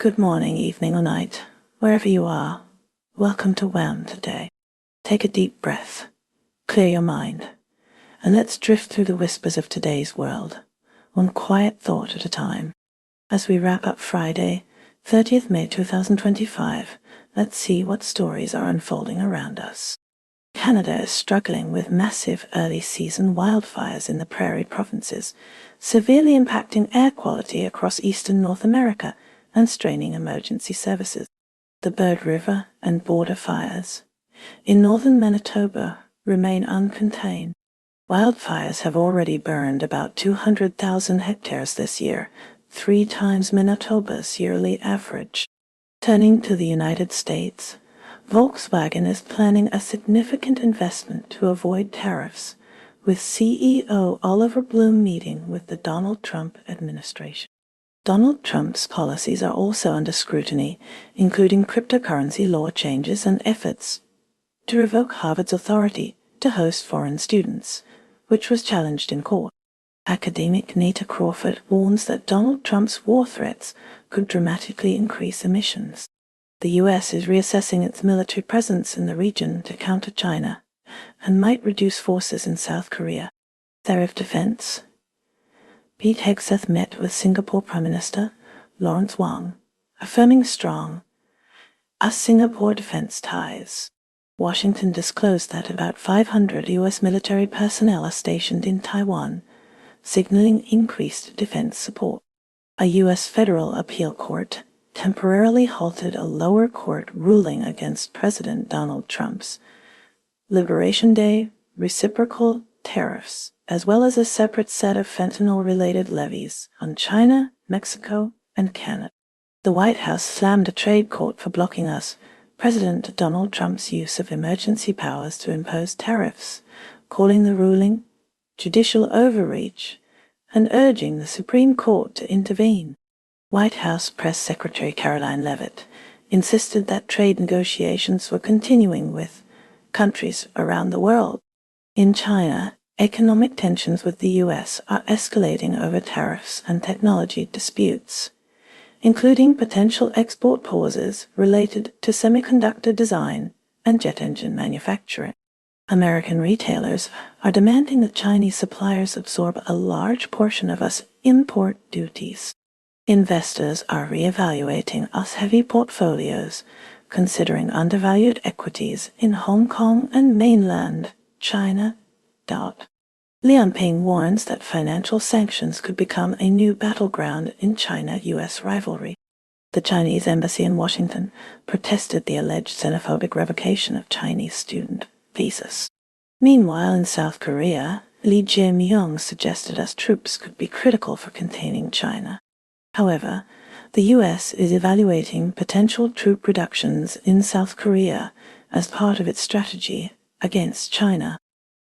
Good morning, evening, or night, wherever you are. Welcome to WHAM today. Take a deep breath, clear your mind, and let's drift through the whispers of today's world, one quiet thought at a time. As we wrap up Friday, 30th May 2025, let's see what stories are unfolding around us. Canada is struggling with massive early-season wildfires in the prairie provinces, severely impacting air quality across eastern North America and straining emergency services. The Bird River and border fires in northern Manitoba remain uncontained. Wildfires have already burned about 200,000 hectares this year, 3 times Manitoba's yearly average. Turning to the United States, Volkswagen is planning a significant investment to avoid tariffs, with CEO Oliver Bloom meeting with the Donald Trump administration. Donald Trump's policies are also under scrutiny, including cryptocurrency law changes and efforts to revoke Harvard's authority to host foreign students, which was challenged in court. Academic Nita Crawford warns that Donald Trump's war threats could dramatically increase emissions. The U.S. is reassessing its military presence in the region to counter China and might reduce forces in South Korea. Tariff defense. Pete Hegseth met with Singapore Prime Minister Lawrence Wong, affirming strong US-Singapore defense ties. Washington disclosed that about 500 U.S. military personnel are stationed in Taiwan, signaling increased defense support. A U.S. federal appeal court temporarily halted a lower court ruling against President Donald Trump's Liberation Day reciprocal tariffs, as well as a separate set of fentanyl-related levies on China, Mexico, and Canada. The White House slammed a trade court for blocking President Donald Trump's use of emergency powers to impose tariffs, calling the ruling judicial overreach and urging the Supreme Court to intervene. White House Press Secretary Caroline Leavitt insisted that trade negotiations were continuing with countries around the world. In China, economic tensions with the U.S. are escalating over tariffs and technology disputes, including potential export pauses related to semiconductor design and jet engine manufacturing. American retailers are demanding that Chinese suppliers absorb a large portion of US import duties. Investors are re-evaluating US-heavy portfolios, considering undervalued equities in Hong Kong and mainland China. Liang Ping warns that financial sanctions could become a new battleground in China-U.S. rivalry. The Chinese embassy in Washington protested the alleged xenophobic revocation of Chinese student visas. Meanwhile, in South Korea, Lee Jae-myung suggested US troops could be critical for containing China. However, the U.S. is evaluating potential troop reductions in South Korea as part of its strategy against China.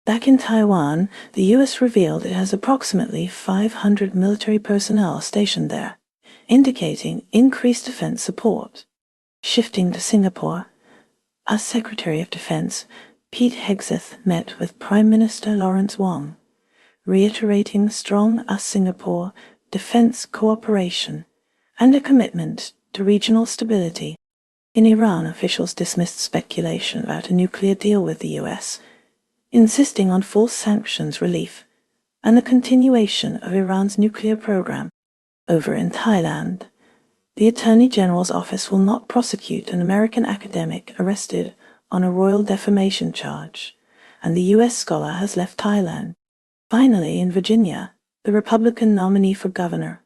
Back in Taiwan, the U.S. revealed it has approximately 500 military personnel stationed there, indicating increased defense support. Shifting to Singapore, US Secretary of Defense Pete Hegseth met with Prime Minister Lawrence Wong, reiterating strong US-Singapore defense cooperation and a commitment to regional stability. In Iran, officials dismissed speculation about a nuclear deal with the U.S., insisting on full sanctions relief and the continuation of Iran's nuclear program. Over in Thailand, the Attorney General's office will not prosecute an American academic arrested on a royal defamation charge, and the U.S. scholar has left Thailand. Finally, in Virginia, the Republican nominee for governor,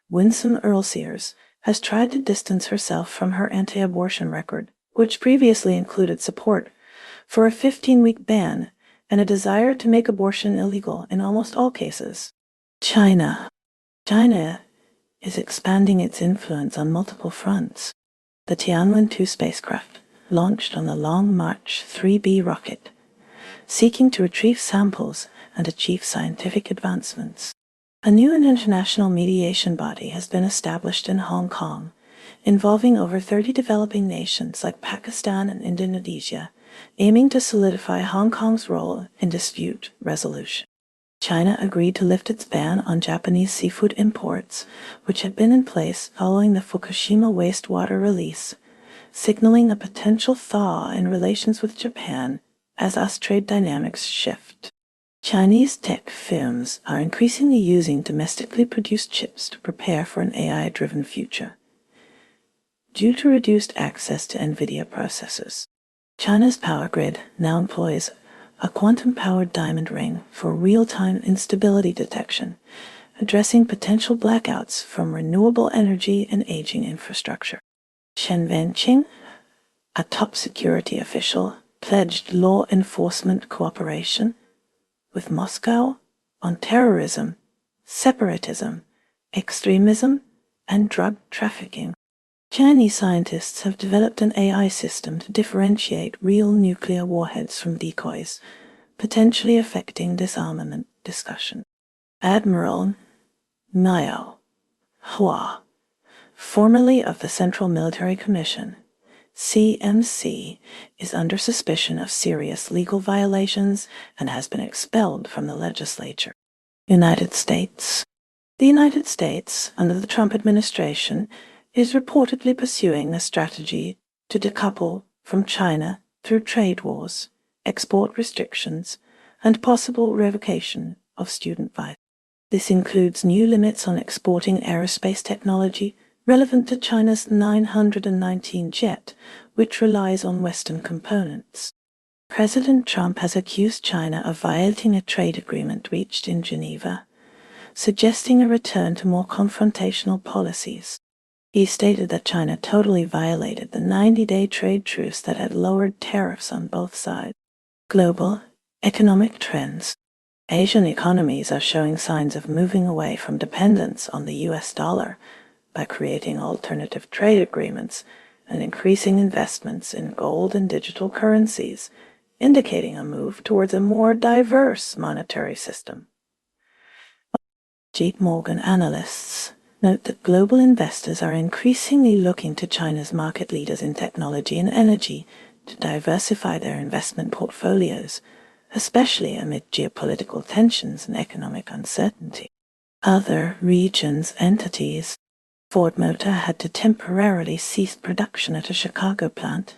Winsome Earl-Sears, has tried to distance herself from her anti-abortion record, which previously included support for a 15-week ban and a desire to make abortion illegal in almost all cases. China is expanding its influence on multiple fronts. The Tianwen-2 spacecraft launched on the Long March 3B rocket, seeking to retrieve samples and achieve scientific advancements. A new international mediation body has been established in Hong Kong, involving over 30 developing nations like Pakistan and Indonesia, aiming to solidify Hong Kong's role in dispute resolution. China agreed to lift its ban on Japanese seafood imports, which had been in place following the Fukushima wastewater release, signaling a potential thaw in relations with Japan as US trade dynamics shift. Chinese tech firms are increasingly using domestically produced chips to prepare for an AI-driven future. Due to reduced access to NVIDIA processors, China's power grid now employs a quantum-powered diamond ring for real-time instability detection, addressing potential blackouts from renewable energy and aging infrastructure. Shen Wenqing, a top security official, pledged law enforcement cooperation with Moscow on terrorism, separatism, extremism, and drug trafficking. Chinese scientists have developed an AI system to differentiate real nuclear warheads from decoys, potentially affecting disarmament discussion. Admiral Miao Hua, formerly of the Central Military Commission, CMC, is under suspicion of serious legal violations and has been expelled from the legislature. United States. The United States, under the Trump administration, is reportedly pursuing a strategy to decouple from China through trade wars, export restrictions, and possible revocation of student visas. This includes new limits on exporting aerospace technology relevant to China's 919 jet, which relies on Western components. President Trump has accused China of violating a trade agreement reached in Geneva, suggesting a return to more confrontational policies. He stated that China totally violated the 90-day trade truce that had lowered tariffs on both sides. Global economic trends. Asian economies are showing signs of moving away from dependence on the US dollar by creating alternative trade agreements and increasing investments in gold and digital currencies, indicating a move towards a more diverse monetary system. JP Morgan analysts note that global investors are increasingly looking to China's market leaders in technology and energy to diversify their investment portfolios, especially amid geopolitical tensions and economic uncertainty. Other regions' entities. Ford Motor had to temporarily cease production at a Chicago plant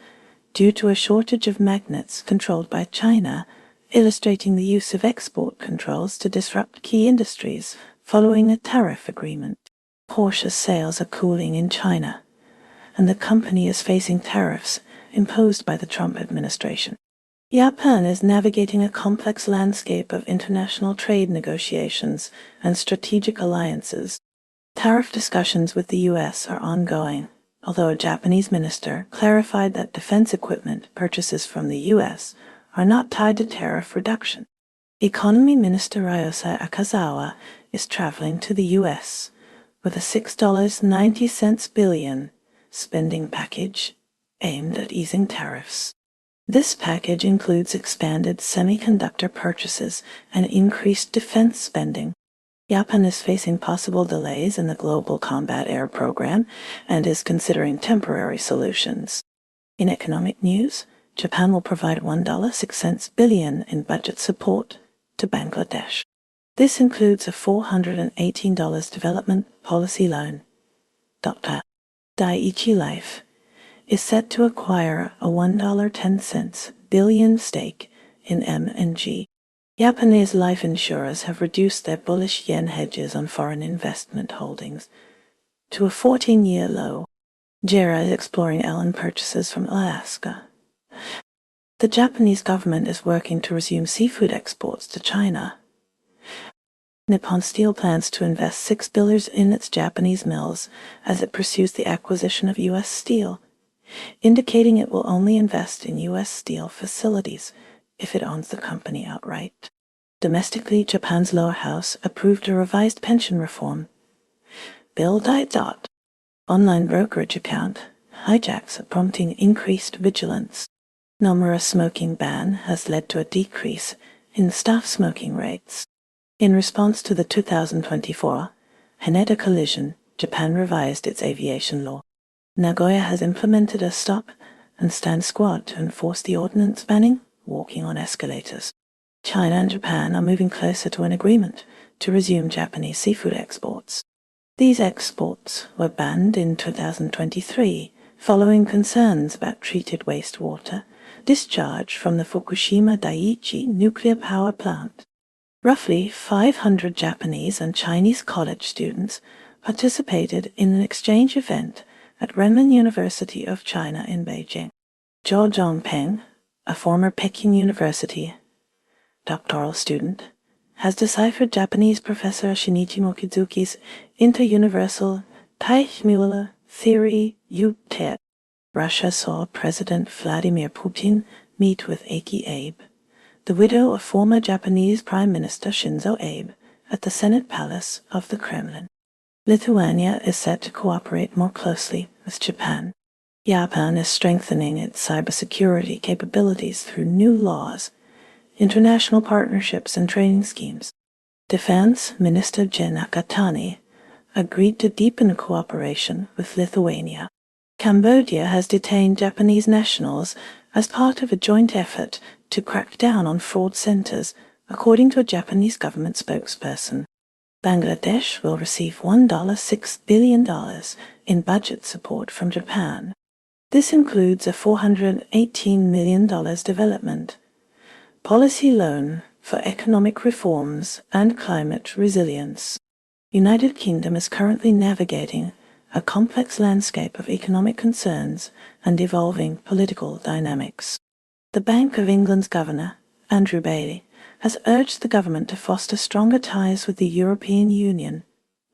due to a shortage of magnets controlled by China, illustrating the use of export controls to disrupt key industries following a tariff agreement. Porsche sales are cooling in China, and the company is facing tariffs imposed by the Trump administration. Japan is navigating a complex landscape of international trade negotiations and strategic alliances. Tariff discussions with the U.S. are ongoing, although a Japanese minister clarified that defense equipment purchases from the U.S. are not tied to tariff reduction. Economy Minister Ryosei Akazawa is traveling to the U.S. with a $6.90 billion spending package aimed at easing tariffs. This package includes expanded semiconductor purchases and increased defense spending. Japan is facing possible delays in the Global Combat Air Program and is considering temporary solutions. In economic news, Japan will provide $1.06 billion in budget support to Bangladesh. This includes a $418 development policy loan. Dr. Daiichi Life is set to acquire a $1.10 billion stake in M&G. Japanese life insurers have reduced their bullish yen hedges on foreign investment holdings to a 14-year low. JERA is exploring LNG purchases from Alaska. The Japanese government is working to resume seafood exports to China. Nippon Steel plans to invest $6 billion in its Japanese mills as it pursues the acquisition of U.S. steel, indicating it will only invest in U.S. steel facilities if it owns the company outright. Domestically, Japan's lower house approved a revised pension reform. Bill Dot. Online brokerage account hijacks are prompting increased vigilance. Nomura smoking ban has led to a decrease in staff smoking rates. In response to the 2024 Haneda collision, Japan revised its aviation law. Nagoya has implemented a stop and stand squad to enforce the ordinance banning walking on escalators. China and Japan are moving closer to an agreement to resume Japanese seafood exports. These exports were banned in 2023 following concerns about treated wastewater discharged from the Fukushima Daiichi nuclear power plant. Roughly 500 Japanese and Chinese college students participated in an exchange event at Renmin University of China in Beijing. Zhou Zhongpeng, a former Peking University doctoral student, has deciphered Japanese professor Shinichi Mochizuki's inter-universal Teichmühle theory U-TED. Russia saw President Vladimir Putin meet with Aiki Abe, the widow of former Japanese Prime Minister Shinzo Abe, at the Senate Palace of the Kremlin. Lithuania is set to cooperate more closely with Japan. Japan is strengthening its cybersecurity capabilities through new laws, international partnerships, and training schemes. Defense Minister Jin Nakatani agreed to deepen cooperation with Lithuania. Cambodia has detained Japanese nationals as part of a joint effort to crack down on fraud centers, according to a Japanese government spokesperson. Bangladesh will receive $1.6 billion in budget support from Japan. This includes a $418 million development policy loan for economic reforms and climate resilience. United Kingdom is currently navigating a complex landscape of economic concerns and evolving political dynamics. The Bank of England's governor, Andrew Bailey, has urged the government to foster stronger ties with the European Union,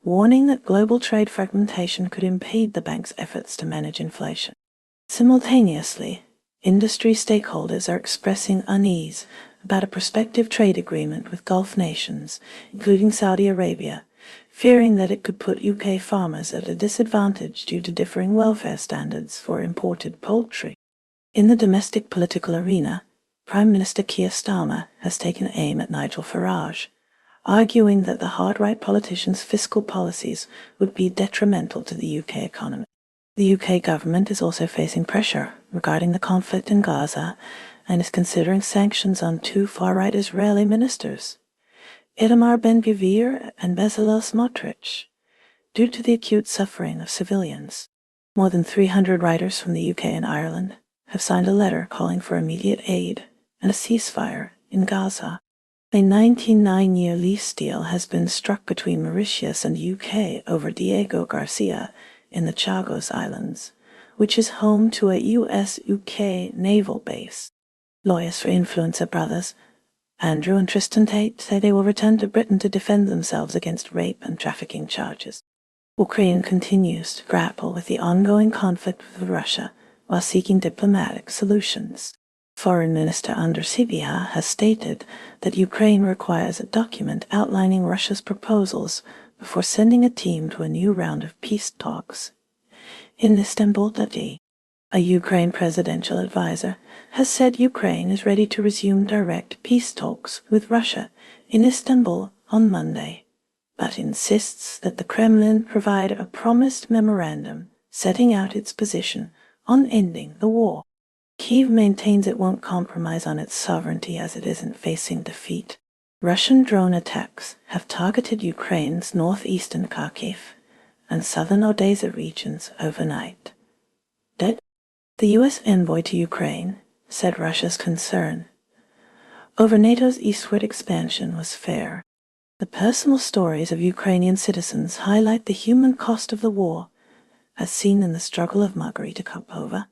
warning that global trade fragmentation could impede the bank's efforts to manage inflation. Simultaneously, industry stakeholders are expressing unease about a prospective trade agreement with Gulf nations, including Saudi Arabia, fearing that it could put UK farmers at a disadvantage due to differing welfare standards for imported poultry. In the domestic political arena, Prime Minister Keir Starmer has taken aim at Nigel Farage, arguing that the hard-right politician's fiscal policies would be detrimental to the UK economy. The UK government is also facing pressure regarding the conflict in Gaza and is considering sanctions on two far-right Israeli ministers, Itamar Ben-Gvir and Bezalel Smotrich, due to the acute suffering of civilians. More than 300 writers from the UK and Ireland have signed a letter calling for immediate aid and a ceasefire in Gaza. A 99-year lease deal has been struck between Mauritius and the UK over Diego Garcia in the Chagos Islands, which is home to a US-UK naval base. Lawyers for influencer brothers Andrew and Tristan Tate say they will return to Britain to defend themselves against rape and trafficking charges. Ukraine continues to grapple with the ongoing conflict with Russia while seeking diplomatic solutions. Foreign Minister Andriy Sybiha has stated that Ukraine requires a document outlining Russia's proposals before sending a team to a new round of peace talks in Istanbul. A Ukraine presidential advisor has said Ukraine is ready to resume direct peace talks with Russia in Istanbul on Monday, but insists that the Kremlin provide a promised memorandum setting out its position on ending the war. Kyiv maintains it won't compromise on its sovereignty as it isn't facing defeat. Russian drone attacks have targeted Ukraine's northeastern Kharkiv and southern Odessa regions overnight. The U.S. envoy to Ukraine said Russia's concern over NATO's eastward expansion was fair. The personal stories of Ukrainian citizens highlight the human cost of the war, as seen in the struggle of Margarita Karpova,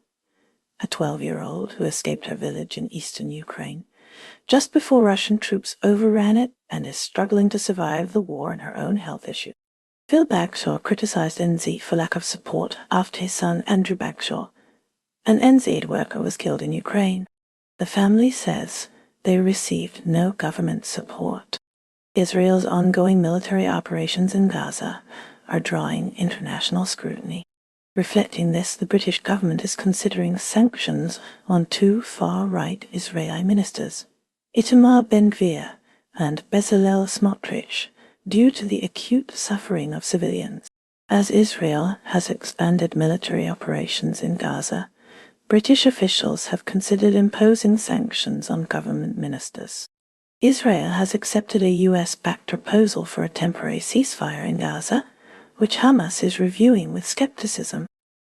a 12-year-old who escaped her village in eastern Ukraine just before Russian troops overran it and is struggling to survive the war and her own health issues. Phil Bagshaw criticized NZ for lack of support after his son Andrew Bagshaw, an NZ worker, was killed in Ukraine. The family says they received no government support. Israel's ongoing military operations in Gaza are drawing international scrutiny. Reflecting this, the British government is considering sanctions on two far-right Israeli ministers, Itamar Ben-Gvir and Bezalel Smotrich, due to the acute suffering of civilians. As Israel has expanded military operations in Gaza, British officials have considered imposing sanctions on government ministers. Israel has accepted a US-backed proposal for a temporary ceasefire in Gaza, which Hamas is reviewing with skepticism.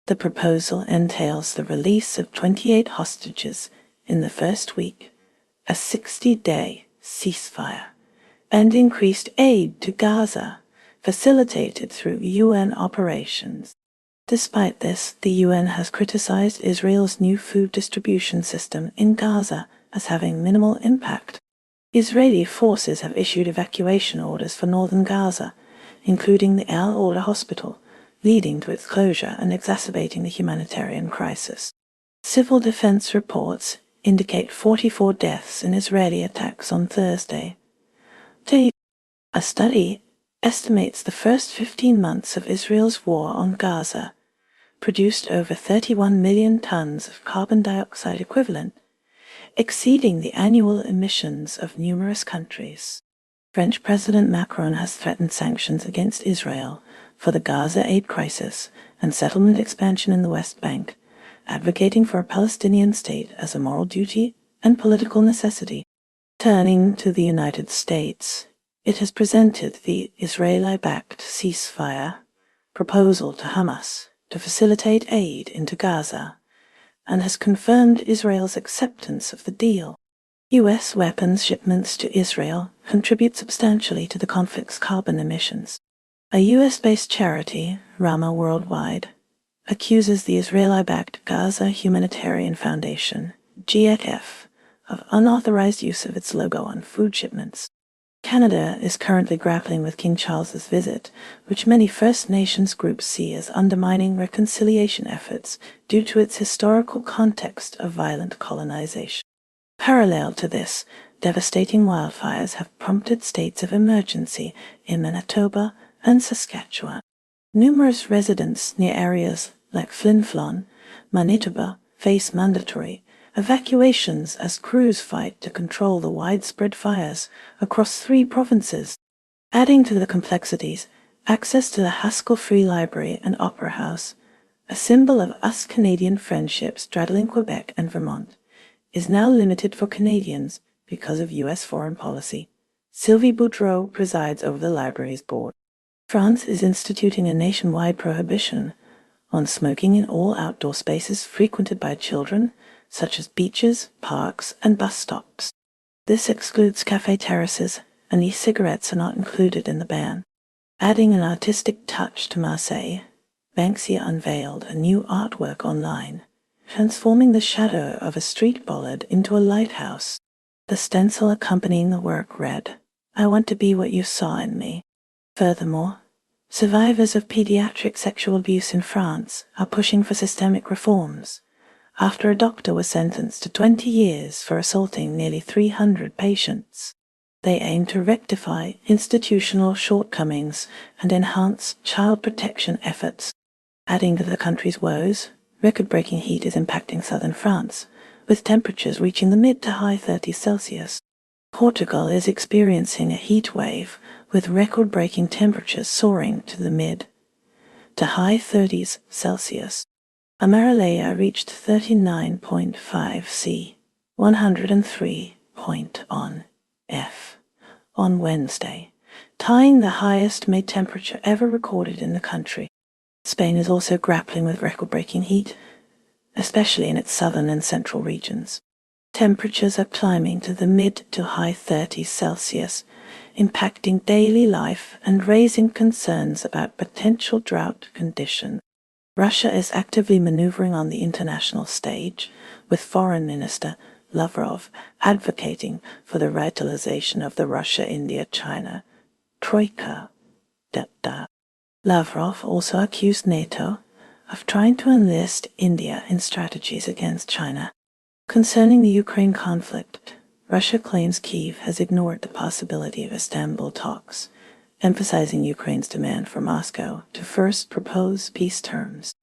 The proposal entails the release of 28 hostages in the first week, a 60-day ceasefire, and increased aid to Gaza, facilitated through UN operations. Despite this, the UN has criticized Israel's new food distribution system in Gaza as having minimal impact. Israeli forces have issued evacuation orders for northern Gaza, including the Al-Orla hospital, leading to its closure and exacerbating the humanitarian crisis. Civil defense reports indicate 44 deaths in Israeli attacks on Thursday. A study estimates the first 15 months of Israel's war on Gaza produced over 31 million tons of carbon dioxide equivalent, exceeding the annual emissions of numerous countries. French President Macron has threatened sanctions against Israel for the Gaza aid crisis and settlement expansion in the West Bank, advocating for a Palestinian state as a moral duty and political necessity. Turning to the United States, it has presented the Israeli-backed ceasefire proposal to Hamas to facilitate aid into Gaza, and has confirmed Israel's acceptance of the deal. U.S. weapons shipments to Israel contribute substantially to the conflict's carbon emissions. A U.S.-based charity, Rama Worldwide, accuses the Israeli-backed Gaza Humanitarian Foundation, GHF, of unauthorized use of its logo on food shipments. Canada is currently grappling with King Charles's visit, which many First Nations groups see as undermining reconciliation efforts due to its historical context of violent colonization. Parallel to this, devastating wildfires have prompted states of emergency in Manitoba and Saskatchewan. Numerous residents near areas like Flin Flon, Manitoba, face mandatory evacuations as crews fight to control the widespread fires across 3 provinces. Adding to the complexities, access to the Haskell Free Library and Opera House, a symbol of us Canadian friendship straddling Quebec and Vermont, is now limited for Canadians because of U.S. foreign policy. Sylvie Boudreau presides over the library's board. France is instituting a nationwide prohibition on smoking in all outdoor spaces frequented by children, such as beaches, parks, and bus stops. This excludes café terraces, and e-cigarettes are not included in the ban. Adding an artistic touch to Marseille, Banksy unveiled a new artwork online, transforming the shadow of a street bollard into a lighthouse. The stencil accompanying the work read, "I want to be what you saw in me." Furthermore, survivors of pediatric sexual abuse in France are pushing for systemic reforms, after a doctor was sentenced to 20 years for assaulting nearly 300 patients. They aim to rectify institutional shortcomings and enhance child protection efforts. Adding to the country's woes, record-breaking heat is impacting southern France, with temperatures reaching the mid to high 30s Celsius. Portugal is experiencing a heat wave, with record-breaking temperatures soaring to the mid to high 30s Celsius. Amaralaya reached 39.5 C, 103 on F, on Wednesday, tying the highest May temperature ever recorded in the country. Spain is also grappling with record-breaking heat, especially in its southern and central regions. Temperatures are climbing to the mid to high 30s Celsius, impacting daily life and raising concerns about potential drought conditions. Russia is actively maneuvering on the international stage, with Foreign Minister Lavrov advocating for the revitalization of the Russia-India-China Troika. Lavrov also accused NATO of trying to enlist India in strategies against China. Concerning the Ukraine conflict, Russia claims Kyiv has ignored the possibility of Istanbul talks, emphasizing Ukraine's demand for Moscow to first propose peace terms.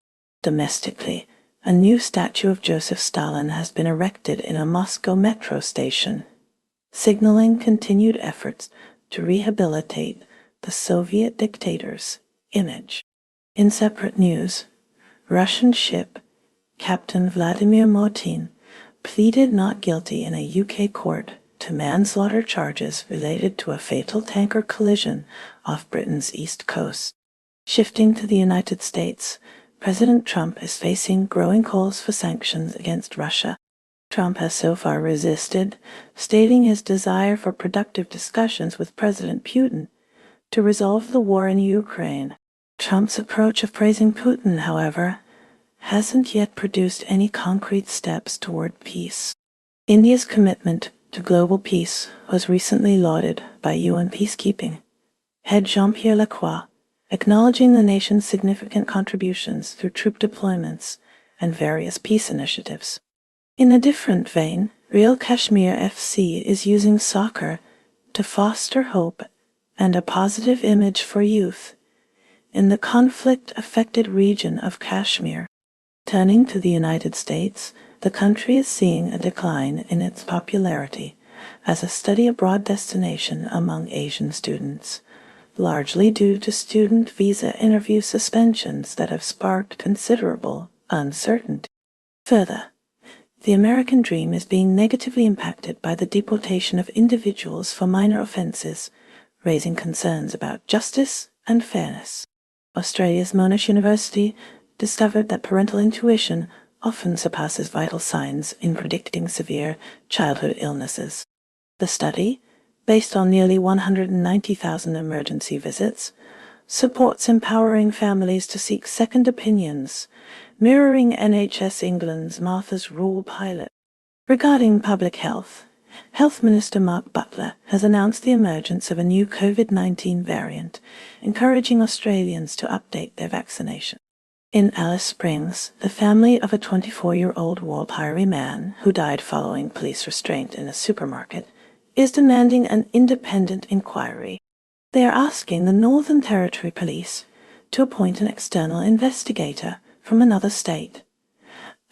Domestically, a new statue of Joseph Stalin has been erected in a Moscow metro station, signaling continued efforts to rehabilitate the Soviet dictator's image. In separate news, Russian ship Captain Vladimir Motin pleaded not guilty in a UK court to manslaughter charges related to a fatal tanker collision off Britain's east coast. Shifting to the United States, President Trump is facing growing calls for sanctions against Russia. Trump has so far resisted, stating his desire for productive discussions with President Putin to resolve the war in Ukraine. Trump's approach of praising Putin, however, hasn't yet produced any concrete steps toward peace. India's commitment to global peace was recently lauded by UN peacekeeping head Jean-Pierre Lacroix, acknowledging the nation's significant contributions through troop deployments and various peace initiatives. In a different vein, Real Kashmir FC is using soccer to foster hope and a positive image for youth in the conflict-affected region of Kashmir. Turning to the United States, the country is seeing a decline in its popularity as a study abroad destination among Asian students, largely due to student visa interview suspensions that have sparked considerable uncertainty. Further, the American dream is being negatively impacted by the deportation of individuals for minor offenses, raising concerns about justice and fairness. Australia's Monash University discovered that parental intuition often surpasses vital signs in predicting severe childhood illnesses. The study, based on nearly 190,000 emergency visits, supports empowering families to seek second opinions, mirroring NHS England's Martha's Rule pilot. Regarding public health, Health Minister Mark Butler has announced the emergence of a new COVID-19 variant, encouraging Australians to update their vaccination. In Alice Springs, the family of a 24-year-old Wildfires man who died following police restraint in a supermarket is demanding an independent inquiry. They are asking the Northern Territory Police to appoint an external investigator from another state,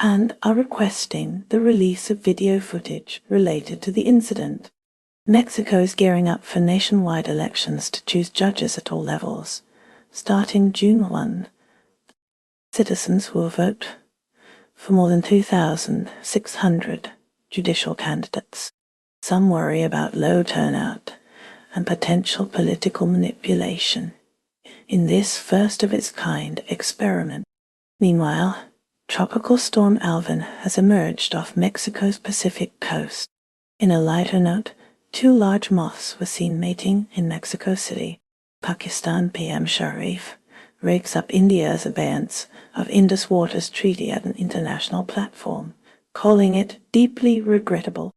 and are requesting the release of video footage related to the incident. Mexico is gearing up for nationwide elections to choose judges at all levels. Starting June 1, citizens will vote for more than 2,600 judicial candidates. Some worry about low turnout and potential political manipulation in this first-of-its-kind experiment. Meanwhile, Tropical Storm Alvin has emerged off Mexico's Pacific coast. In a lighter note, 2 large moths were seen mating in Mexico City. Pakistan PM Sharif rakes up India's abeyance of Indus Waters Treaty at an international platform, calling it deeply regrettable.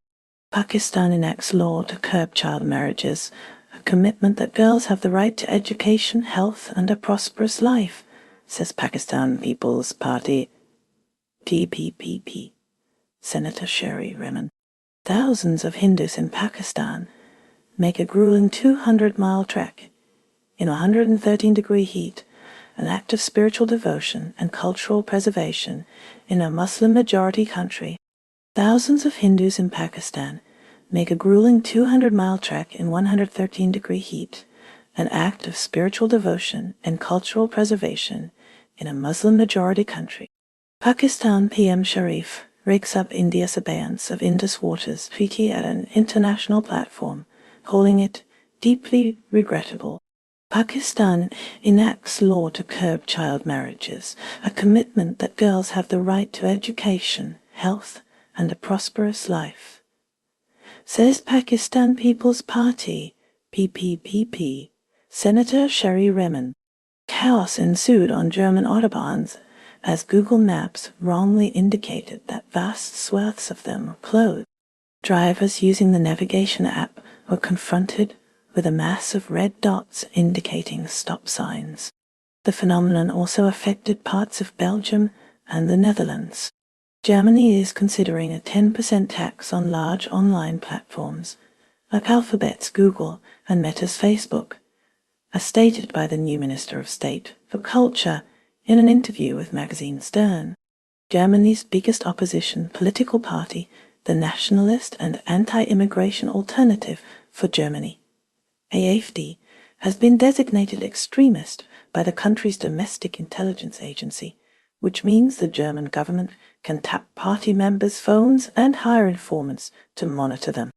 Pakistan enacts law to curb child marriages, a commitment that girls have the right to education, health, and a prosperous life, says Pakistan People's Party PPPP Senator Sherry Reman. Thousands of Hindus in Pakistan make a grueling 200-mile trek in 113-degree heat, an act of spiritual devotion and cultural preservation in a Muslim-majority country. Thousands of Hindus in Pakistan make a grueling 200-mile trek in 113-degree heat, an act of spiritual devotion and cultural preservation in a Muslim-majority country. Pakistan PM Sharif rakes up India's abeyance of Indus Waters Treaty at an international platform, calling it deeply regrettable. Pakistan enacts law to curb child marriages, a commitment that girls have the right to education, health, and a prosperous life, says Pakistan People's Party PPPP Senator Sherry Reman. Chaos ensued on German autobahns as Google Maps wrongly indicated that vast swaths of them were closed. Drivers using the navigation app were confronted with a mass of red dots indicating stop signs. The phenomenon also affected parts of Belgium and the Netherlands. Germany is considering a 10% tax on large online platforms like Alphabet's Google and Meta's Facebook, as stated by the new Minister of State for Culture in an interview with magazine Stern. Germany's biggest opposition political party, the Nationalist and Anti-Immigration Alternative for Germany, AfD, has been designated extremist by the country's domestic intelligence agency, which means the German government can tap party members' phones and hire informants to monitor them.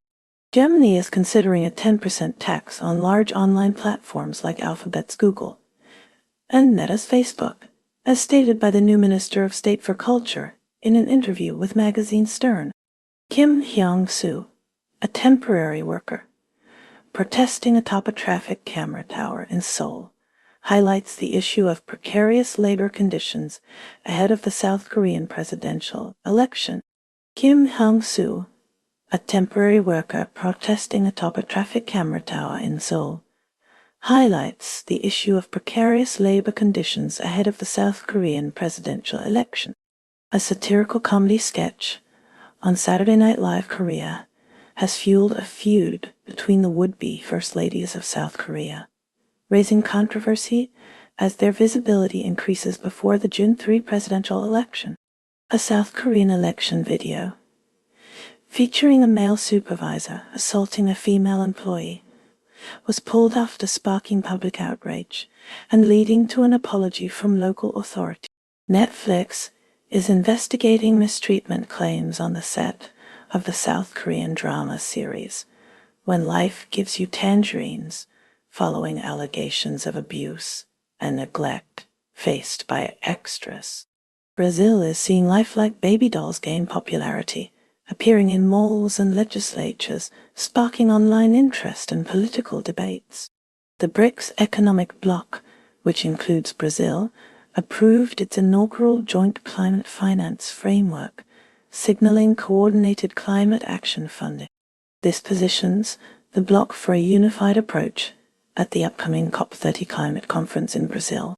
Germany is considering a 10% tax on large online platforms like Alphabet's Google and Meta's Facebook, as stated by the new Minister of State for Culture in an interview with magazine Stern. Kim Hyung-soo, a temporary worker protesting atop a traffic camera tower in Seoul, highlights the issue of precarious labor conditions ahead of the South Korean presidential election. Kim Hyung-soo, a temporary worker protesting atop a traffic camera tower in Seoul, highlights the issue of precarious labor conditions ahead of the South Korean presidential election. A satirical comedy sketch on Saturday Night Live Korea has fueled a feud between the would-be First Ladies of South Korea, raising controversy as their visibility increases before the June 3 presidential election. A South Korean election video featuring a male supervisor assaulting a female employee was pulled after sparking public outrage and leading to an apology from local authorities. Netflix is investigating mistreatment claims on the set of the South Korean drama series When Life Gives You Tangerines, following allegations of abuse and neglect faced by extras. Brazil is seeing lifelike baby dolls gain popularity, appearing in malls and legislatures, sparking online interest and political debates. The BRICS economic bloc, which includes Brazil, approved its inaugural joint climate finance framework, signaling coordinated climate action funding. This positions the bloc for a unified approach at the upcoming COP30 climate conference in Brazil.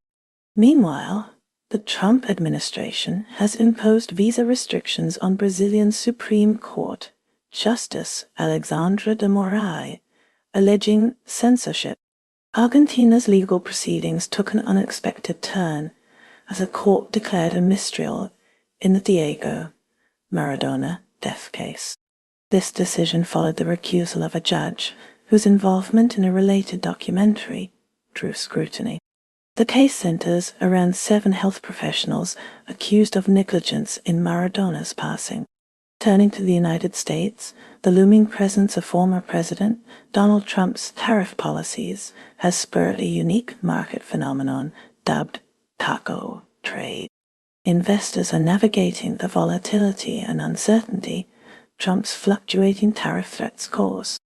Meanwhile, the Trump administration has imposed visa restrictions on Brazilian Supreme Court Justice Alexandre de Moraes, alleging censorship. Argentina's legal proceedings took an unexpected turn as a court declared a mistrial in the Diego Maradona death case. This decision followed the recusal of a judge whose involvement in a related documentary drew scrutiny. The case centers around 7 health professionals accused of negligence in Maradona's passing. Turning to the United States, the looming presence of former President Donald Trump's tariff policies has spurred a unique market phenomenon dubbed taco trade. Investors are navigating the volatility and uncertainty Trump's fluctuating tariff threats cause.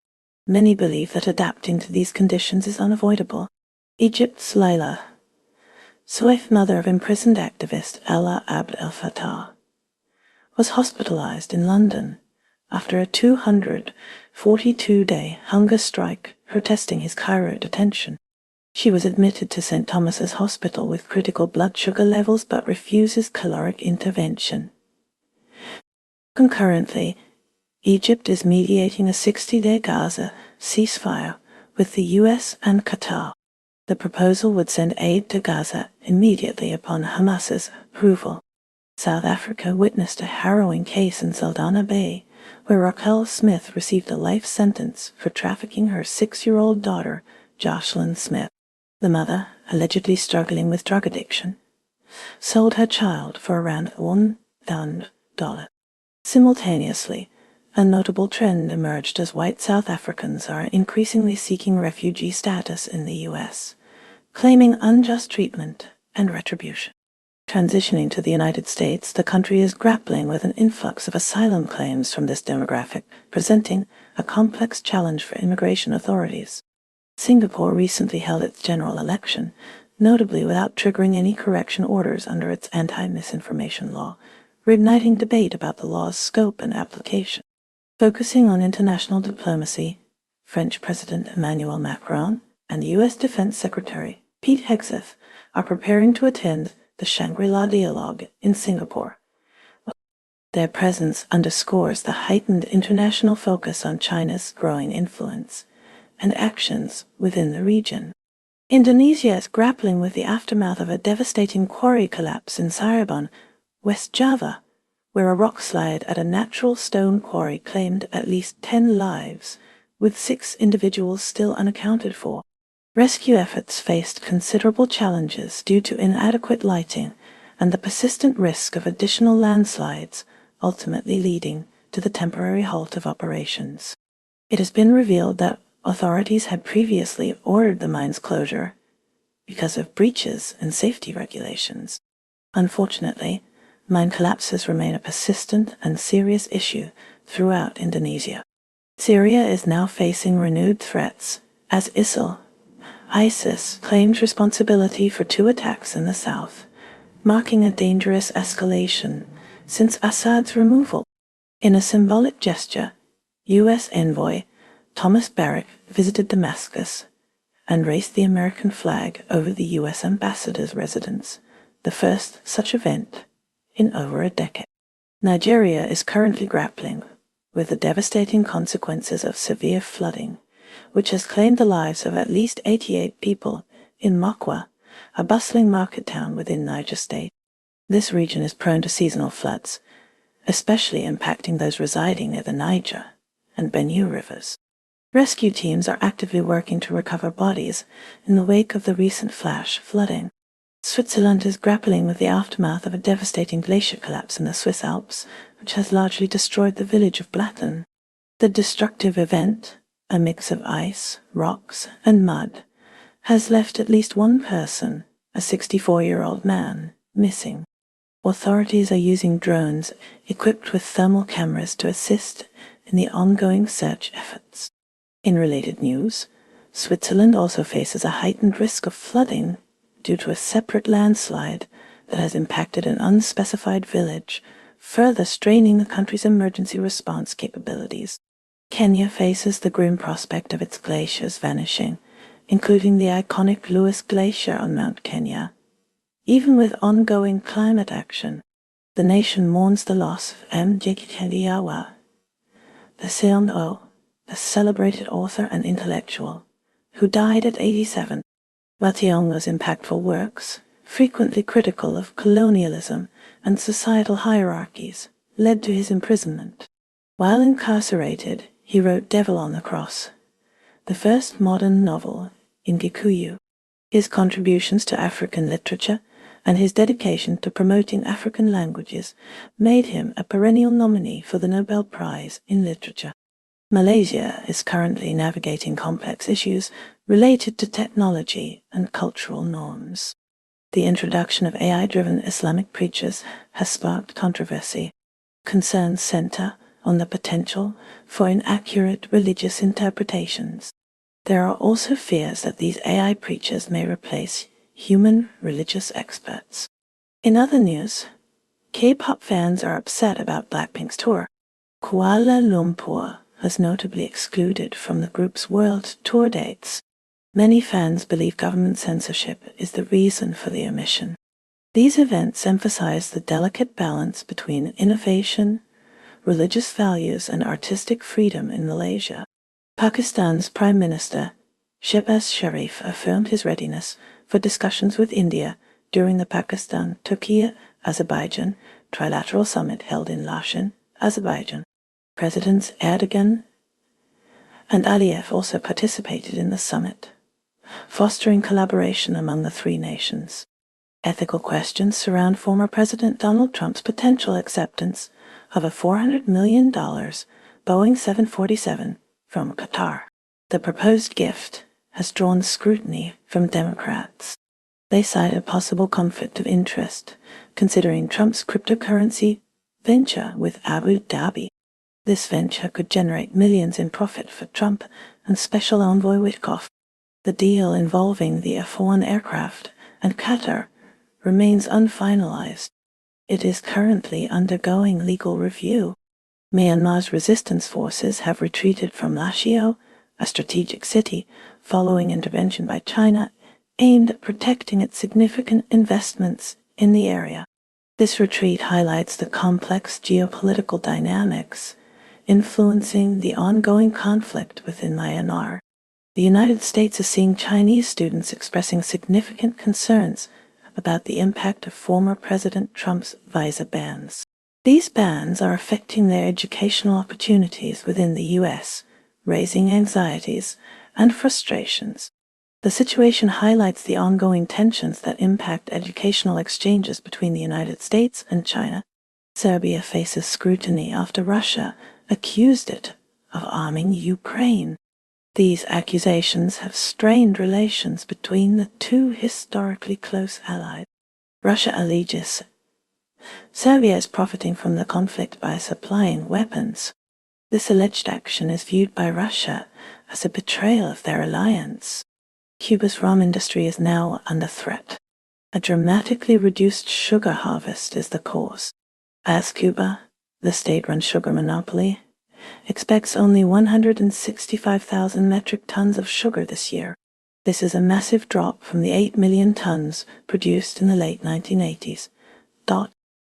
Many believe that adapting to these conditions is unavoidable. Egypt's Layla Soif, mother of imprisoned activist Ella Abd el-Fattah, was hospitalized in London after a 242-day hunger strike protesting his Cairo detention. She was admitted to St. Thomas's Hospital with critical blood sugar levels but refuses caloric intervention. Concurrently, Egypt is mediating a 60-day Gaza ceasefire with the US and Qatar. The proposal would send aid to Gaza immediately upon Hamas's approval. South Africa witnessed a harrowing case in Saldanha Bay, where Raquel Smith received a life sentence for trafficking her 6-year-old daughter, Jocelyn Smith. The mother, allegedly struggling with drug addiction, sold her child for around $1,000. Simultaneously, a notable trend emerged as white South Africans are increasingly seeking refugee status in the U.S., claiming unjust treatment and retribution. Transitioning to the United States, the country is grappling with an influx of asylum claims from this demographic, presenting a complex challenge for immigration authorities. Singapore recently held its general election, notably without triggering any correction orders under its anti-misinformation law, reigniting debate about the law's scope and application. Focusing on international diplomacy, French President Emmanuel Macron and U.S. Defense Secretary Pete Hegseth are preparing to attend the Shangri-La Dialogue in Singapore. Their presence underscores the heightened international focus on China's growing influence and actions within the region. Indonesia is grappling with the aftermath of a devastating quarry collapse in Cirebon, West Java, where a rock slide at a natural stone quarry claimed at least 10 lives, with 6 individuals still unaccounted for. Rescue efforts faced considerable challenges due to inadequate lighting and the persistent risk of additional landslides, ultimately leading to the temporary halt of operations. It has been revealed that authorities had previously ordered the mine's closure because of breaches in safety regulations. Unfortunately, mine collapses remain a persistent and serious issue throughout Indonesia. Syria is now facing renewed threats as ISIS claims responsibility for 2 attacks in the south, marking a dangerous escalation since Assad's removal. In a symbolic gesture, U.S. envoy Thomas Barrack visited Damascus and raised the American flag over the U.S. ambassador's residence, the first such event in over a decade. Nigeria is currently grappling with the devastating consequences of severe flooding, which has claimed the lives of at least 88 people in Mokwa, a bustling market town within Niger State. This region is prone to seasonal floods, especially impacting those residing near the Niger and Benue rivers. Rescue teams are actively working to recover bodies in the wake of the recent flash flooding. Switzerland is grappling with the aftermath of a devastating glacier collapse in the Swiss Alps, which has largely destroyed the village of Blatten. The destructive event, a mix of ice, rocks, and mud, has left at least one person, a 64-year-old man, missing. Authorities are using drones equipped with thermal cameras to assist in the ongoing search efforts. In related news, Switzerland also faces a heightened risk of flooding due to a separate landslide that has impacted an unspecified village, further straining the country's emergency response capabilities. Kenya faces the grim prospect of its glaciers vanishing, including the iconic Lewis Glacier on Mount Kenya. Even with ongoing climate action, the nation mourns the loss of Mjikitediawa, the celebrated author and intellectual, who died at 87. Wationgo's impactful works, frequently critical of colonialism and societal hierarchies, led to his imprisonment. While incarcerated, he wrote Devil on the Cross, the first modern novel in Gikuyu. His contributions to African literature and his dedication to promoting African languages made him a perennial nominee for the Nobel Prize in Literature. Malaysia is currently navigating complex issues related to technology and cultural norms. The introduction of AI-driven Islamic preachers has sparked controversy. Concerns center on the potential for inaccurate religious interpretations. There are also fears that these AI preachers may replace human religious experts. In other news, K-pop fans are upset about Blackpink's tour. Kuala Lumpur was notably excluded from the group's world tour dates. Many fans believe government censorship is the reason for the omission. These events emphasize the delicate balance between innovation, religious values, and artistic freedom in Malaysia. Pakistan's Prime Minister Shehbaz Sharif affirmed his readiness for discussions with India during the Pakistan-Turkey-Azerbaijan trilateral summit held in Lashin, Azerbaijan. Presidents Erdogan and Aliyev also participated in the summit, fostering collaboration among the three nations. Ethical questions surround former President Donald Trump's potential acceptance of a $400 million Boeing 747 from Qatar. The proposed gift has drawn scrutiny from Democrats. They cite a possible conflict of interest, considering Trump's cryptocurrency venture with Abu Dhabi. This venture could generate millions in profit for Trump and Special Envoy Witkoff. The deal involving the F-1 aircraft and Qatar remains unfinalized. It is currently undergoing legal review. Myanmar's resistance forces have retreated from Lashio, a strategic city, following intervention by China aimed at protecting its significant investments in the area. This retreat highlights the complex geopolitical dynamics influencing the ongoing conflict within Myanmar. The United States is seeing Chinese students expressing significant concerns about the impact of former President Trump's visa bans. These bans are affecting their educational opportunities within the U.S., raising anxieties and frustrations. The situation highlights the ongoing tensions that impact educational exchanges between the United States and China. Serbia faces scrutiny after Russia accused it of arming Ukraine. These accusations have strained relations between the two historically close allies. Russia alleges Serbia is profiting from the conflict by supplying weapons. This alleged action is viewed by Russia as a betrayal of their alliance. Cuba's rum industry is now under threat. A dramatically reduced sugar harvest is the cause, as Cuba, the state-run sugar monopoly, expects only 165,000 metric tons of sugar this year. This is a massive drop from the 8 million tons produced in the late 1980s.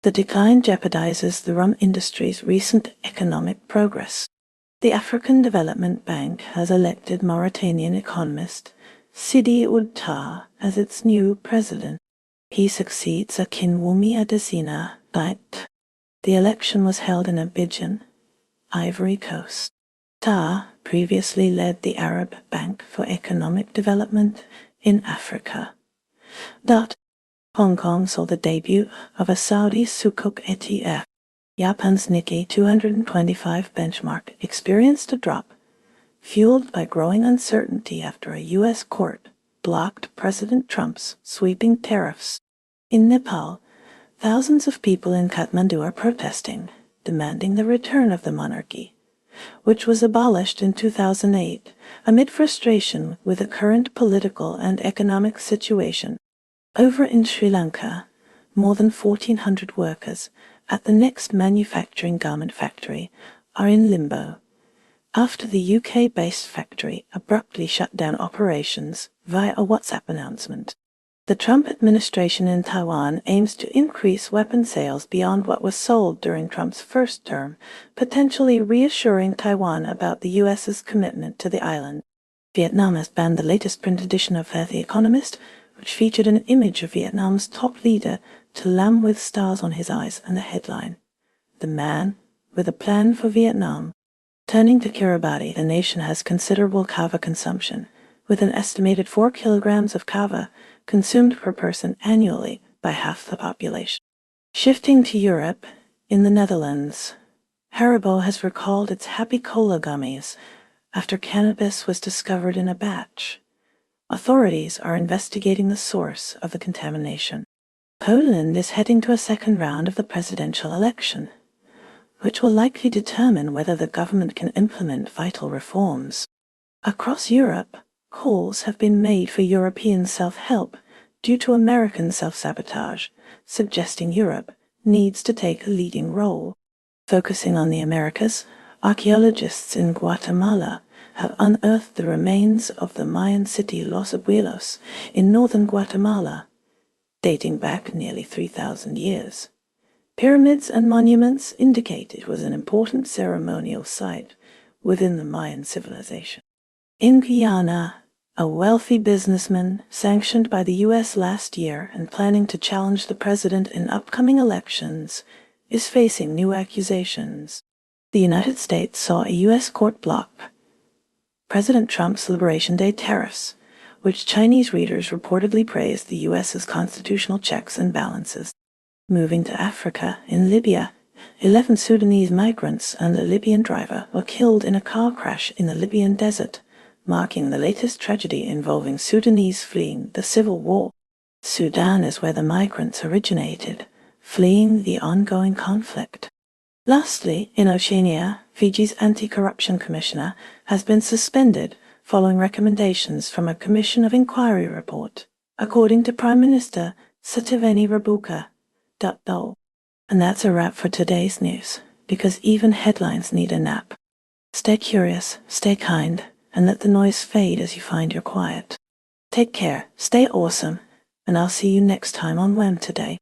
The decline jeopardizes the rum industry's recent economic progress. The African Development Bank has elected Mauritanian economist Sidi Ould Tah as its new president. He succeeds Akinwumi Adesina. The election was held in Abidjan, Ivory Coast. Tah previously led the Arab Bank for Economic Development in Africa. Hong Kong saw the debut of a Saudi Sukuk ETF. Japan's Nikkei 225 benchmark experienced a drop, fueled by growing uncertainty after a U.S. court blocked President Trump's sweeping tariffs. In Nepal, thousands of people in Kathmandu are protesting, demanding the return of the monarchy, which was abolished in 2008 amid frustration with the current political and economic situation. Over in Sri Lanka, more than 1,400 workers at the next manufacturing garment factory are in limbo after the UK-based factory abruptly shut down operations via a WhatsApp announcement. The Trump administration in Taiwan aims to increase weapon sales beyond what was sold during Trump's first term, potentially reassuring Taiwan about the U.S.'s commitment to the island. Vietnam has banned the latest print edition of The Economist, which featured an image of Vietnam's top leader To Lam with stars on his eyes and the headline, "The Man with a Plan for Vietnam." Turning to Kiribati, the nation has considerable kava consumption, with an estimated 4 kilograms of kava consumed per person annually by half the population. Shifting to Europe, in the Netherlands, Haribo has recalled its Happy Cola gummies after cannabis was discovered in a batch. Authorities are investigating the source of the contamination. Poland is heading to a second round of the presidential election, which will likely determine whether the government can implement vital reforms. Across Europe, calls have been made for European self-help due to American self-sabotage, suggesting Europe needs to take a leading role. Focusing on the Americas, archaeologists in Guatemala have unearthed the remains of the Mayan city Los Abuelos in northern Guatemala, dating back nearly 3,000 years. Pyramids and monuments indicate it was an important ceremonial site within the Mayan civilization. In Guyana, a wealthy businessman sanctioned by the U.S. last year and planning to challenge the president in upcoming elections is facing new accusations. The United States saw a U.S. court block President Trump's Liberation Day tariffs, which Chinese readers reportedly praised the U.S.'s constitutional checks and balances. Moving to Africa, in Libya, 11 Sudanese migrants and a Libyan driver were killed in a car crash in the Libyan desert, marking the latest tragedy involving Sudanese fleeing the civil war. Sudan is where the migrants originated, fleeing the ongoing conflict. Lastly, in Oceania, Fiji's anti-corruption commissioner has been suspended following recommendations from a Commission of Inquiry report, according to Prime Minister Sitiveni Rabuka. And that's a wrap for today's news, because even headlines need a nap. Stay curious, stay kind, and let the noise fade as you find your quiet. Take care, stay awesome, and I'll see you next time on WHAM Today.